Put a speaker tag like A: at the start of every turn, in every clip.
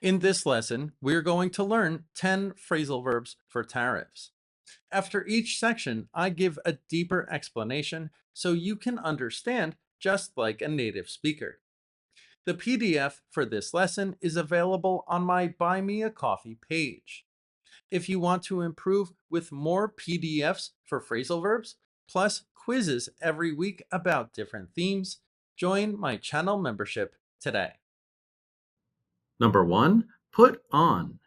A: In this lesson, we're going to learn 10 phrasal verbs for tariffs. After each section, I give a deeper explanation so you can understand just like a native speaker. The PDF for this lesson is available on my Buy Me a Coffee page. If you want to improve with more PDFs for phrasal verbs, plus quizzes every week about different themes, join my channel membership today.
B: Number 1, put on.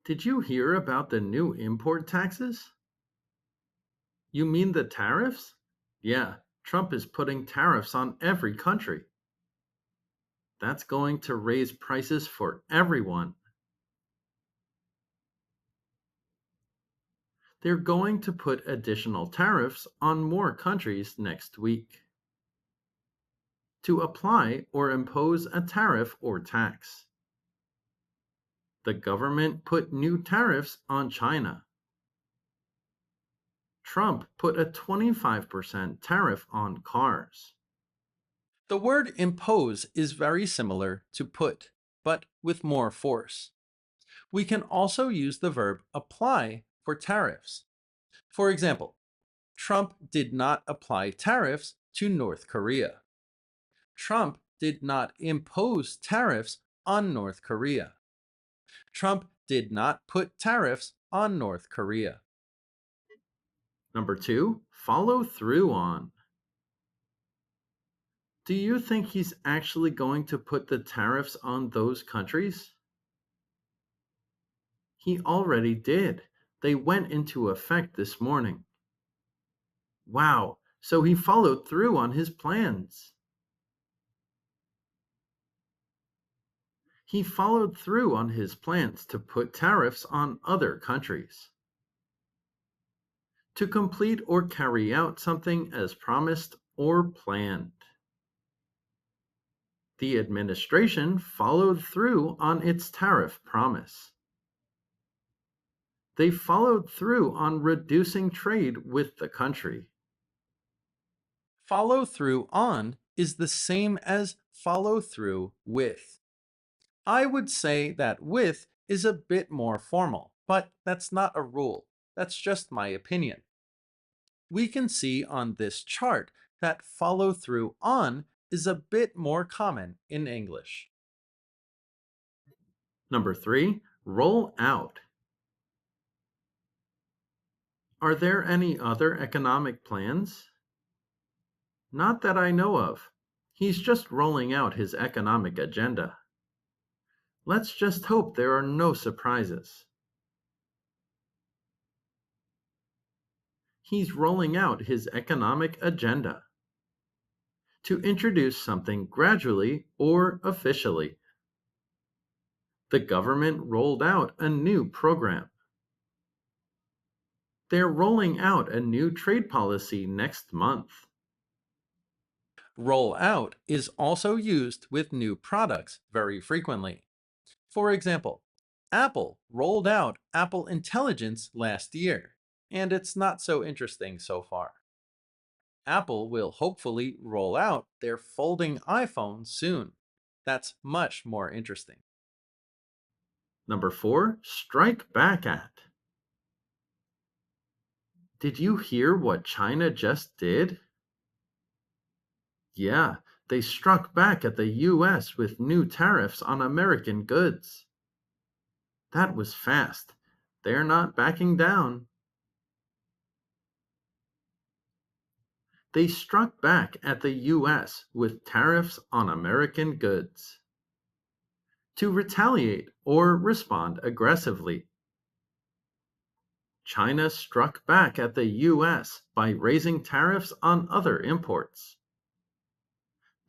B: Did you hear about the new import taxes? You mean the tariffs? Yeah, Trump is putting tariffs on every country. That's going to raise prices for everyone. They're going to put additional tariffs on more countries next week. To apply or impose a tariff or tax. The government put new tariffs on China. Trump put a 25% tariff on cars.
A: The word impose is very similar to put, but with more force. We can also use the verb apply for tariffs. For example, Trump did not apply tariffs to North Korea. Trump did not impose tariffs on North Korea. Trump did not put tariffs on North Korea.
B: Number 2, follow through on. Do you think he's actually going to put the tariffs on those countries? He already did. They went into effect this morning. Wow, so he followed through on his plans. He followed through on his plans to put tariffs on other countries. To complete or carry out something as promised or planned. The administration followed through on its tariff promise. They followed through on reducing trade with the country.
A: Follow through on is the same as follow through with. I would say that with is a bit more formal, but that's not a rule. That's just my opinion. We can see on this chart that follow through on is a bit more common in English.
B: Number 3, roll out. Are there any other economic plans? Not that I know of. He's just rolling out his economic agenda. Let's just hope there are no surprises. He's rolling out his economic agenda to introduce something gradually or officially. The government rolled out a new program. They're rolling out a new trade policy next month.
A: Roll out is also used with new products very frequently. For example, Apple rolled out Apple Intelligence last year, and it's not so interesting so far. Apple will hopefully roll out their folding iPhone soon. That's much more interesting.
B: Number 4, strike back at. Did you hear what China just did? Yeah, they struck back at the US with new tariffs on American goods. That was fast. They're not backing down. They struck back at the US with tariffs on American goods. To retaliate or respond aggressively. China struck back at the US by raising tariffs on other imports.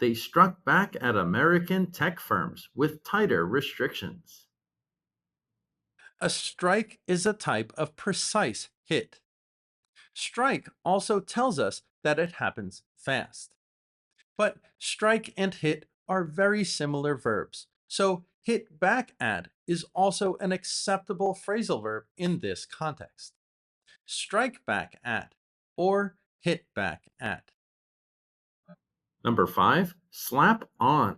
B: They struck back at American tech firms with tighter restrictions.
A: A strike is a type of precise hit. Strike also tells us that it happens fast. But strike and hit are very similar verbs, so hit back at is also an acceptable phrasal verb in this context. Strike back at or hit back at.
B: Number 5, slap on.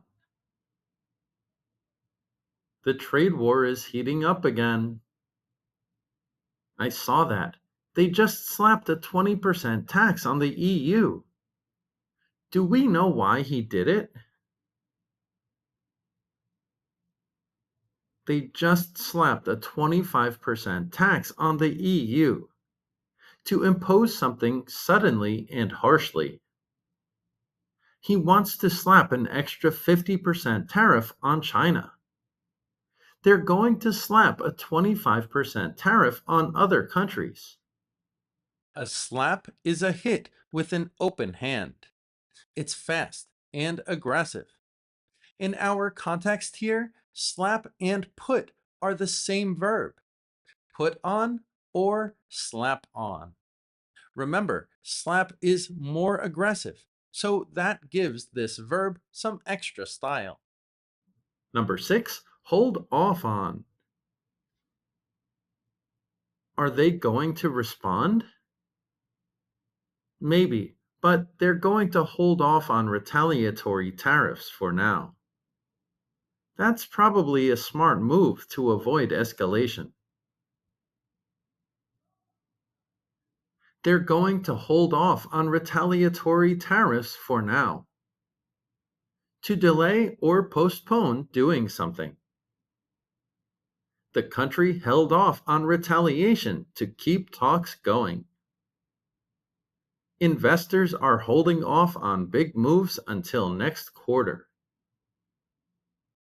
B: The trade war is heating up again. I saw that. They just slapped a 20% tax on the EU. Do we know why he did it? They just slapped a 25% tax on the EU to impose something suddenly and harshly. He wants to slap an extra 50% tariff on China. They're going to slap a 25% tariff on other countries.
A: A slap is a hit with an open hand. It's fast and aggressive. In our context here, slap and put are the same verb. Put on or slap on. Remember, slap is more aggressive, so that gives this verb some extra style.
B: Number 6, hold off on. Are they going to respond? Maybe, but they're going to hold off on retaliatory tariffs for now. That's probably a smart move to avoid escalation. They're going to hold off on retaliatory tariffs for now. To delay or postpone doing something. The country held off on retaliation to keep talks going. Investors are holding off on big moves until next quarter.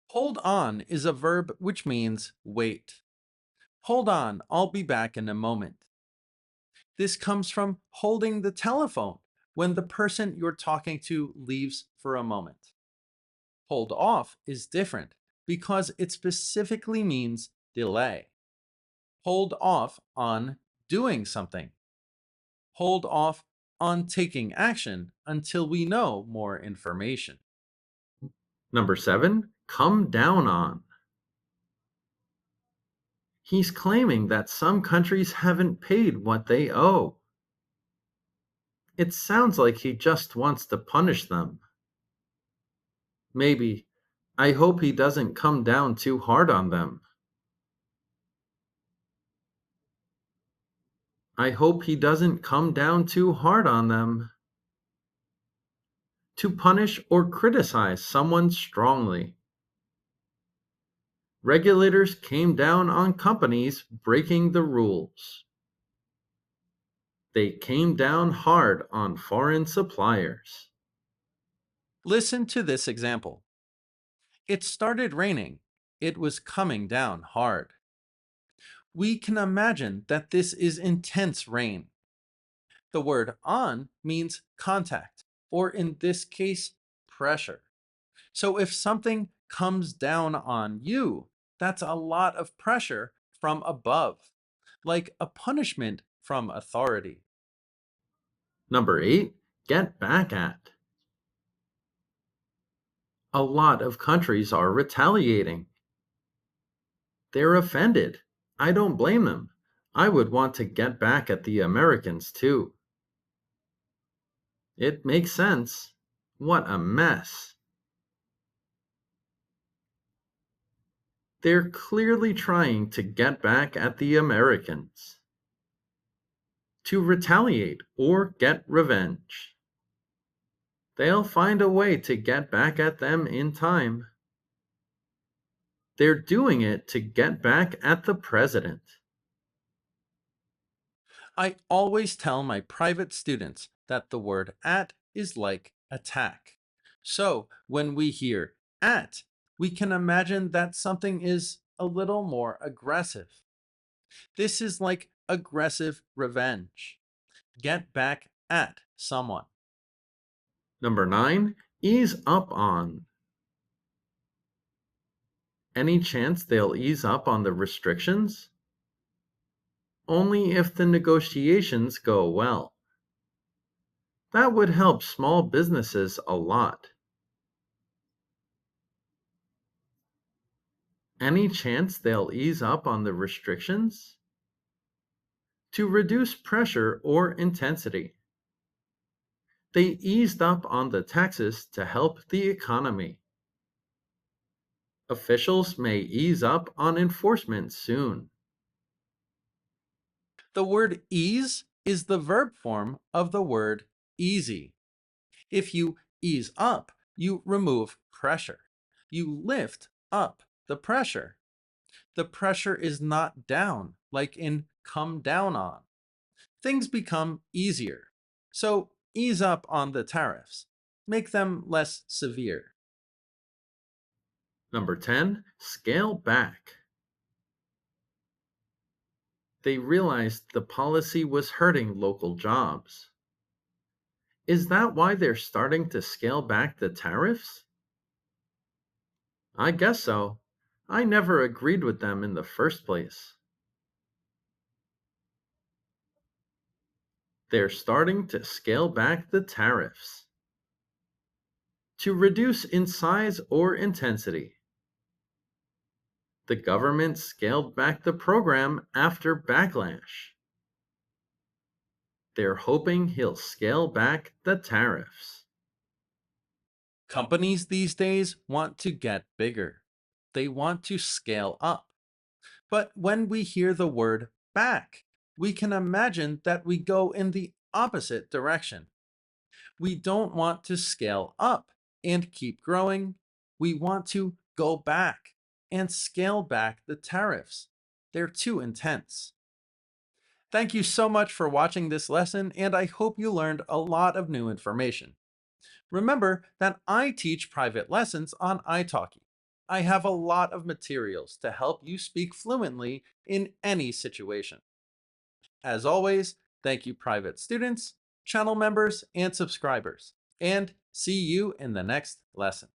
A: Hold on is a verb which means wait. Hold on, I'll be back in a moment. This comes from holding the telephone when the person you're talking to leaves for a moment. Hold off is different because it specifically means delay. Hold off on doing something. Hold off on taking action until we know more information.
B: Number 7, come down on. He's claiming that some countries haven't paid what they owe. It sounds like he just wants to punish them. Maybe, I hope he doesn't come down too hard on them. I hope he doesn't come down too hard on them. To punish or criticize someone strongly. Regulators came down on companies breaking the rules. They came down hard on foreign suppliers.
A: Listen to this example. It started raining. It was coming down hard. We can imagine that this is intense rain. The word on means contact, or in this case, pressure. So if something comes down on you, that's a lot of pressure from above, like a punishment from authority.
B: Number 8, get back at. A lot of countries are retaliating. They're offended. I don't blame them. I would want to get back at the Americans too. It makes sense. What a mess. They're clearly trying to get back at the Americans. To retaliate or get revenge. They'll find a way to get back at them in time. They're doing it to get back at the president.
A: I always tell my private students that the word at is like attack. So when we hear at, we can imagine that something is a little more aggressive. This is like aggressive revenge. Get back at someone.
B: Number 9, ease up on. Any chance they'll ease up on the restrictions? Only if the negotiations go well. That would help small businesses a lot. Any chance they'll ease up on the restrictions? To reduce pressure or intensity. They eased up on the taxes to help the economy. Officials may ease up on enforcement soon.
A: The word ease is the verb form of the word easy. If you ease up, you remove pressure. You lift up the pressure. The pressure is not down, like in come down on. Things become easier. So ease up on the tariffs. Make them less severe.
B: Number 10, scale back. They realized the policy was hurting local jobs. Is that why they're starting to scale back the tariffs? I guess so. I never agreed with them in the first place. They're starting to scale back the tariffs. To reduce in size or intensity. The government scaled back the program after backlash. They're hoping he'll scale back the tariffs.
A: Companies these days want to get bigger. They want to scale up. But when we hear the word back, we can imagine that we go in the opposite direction. We don't want to scale up and keep growing. We want to go back and scale back the tariffs. They're too intense. Thank you so much for watching this lesson, and I hope you learned a lot of new information. Remember that I teach private lessons on italki. I have a lot of materials to help you speak fluently in any situation. As always, thank you, private students, channel members, and subscribers, and see you in the next lesson.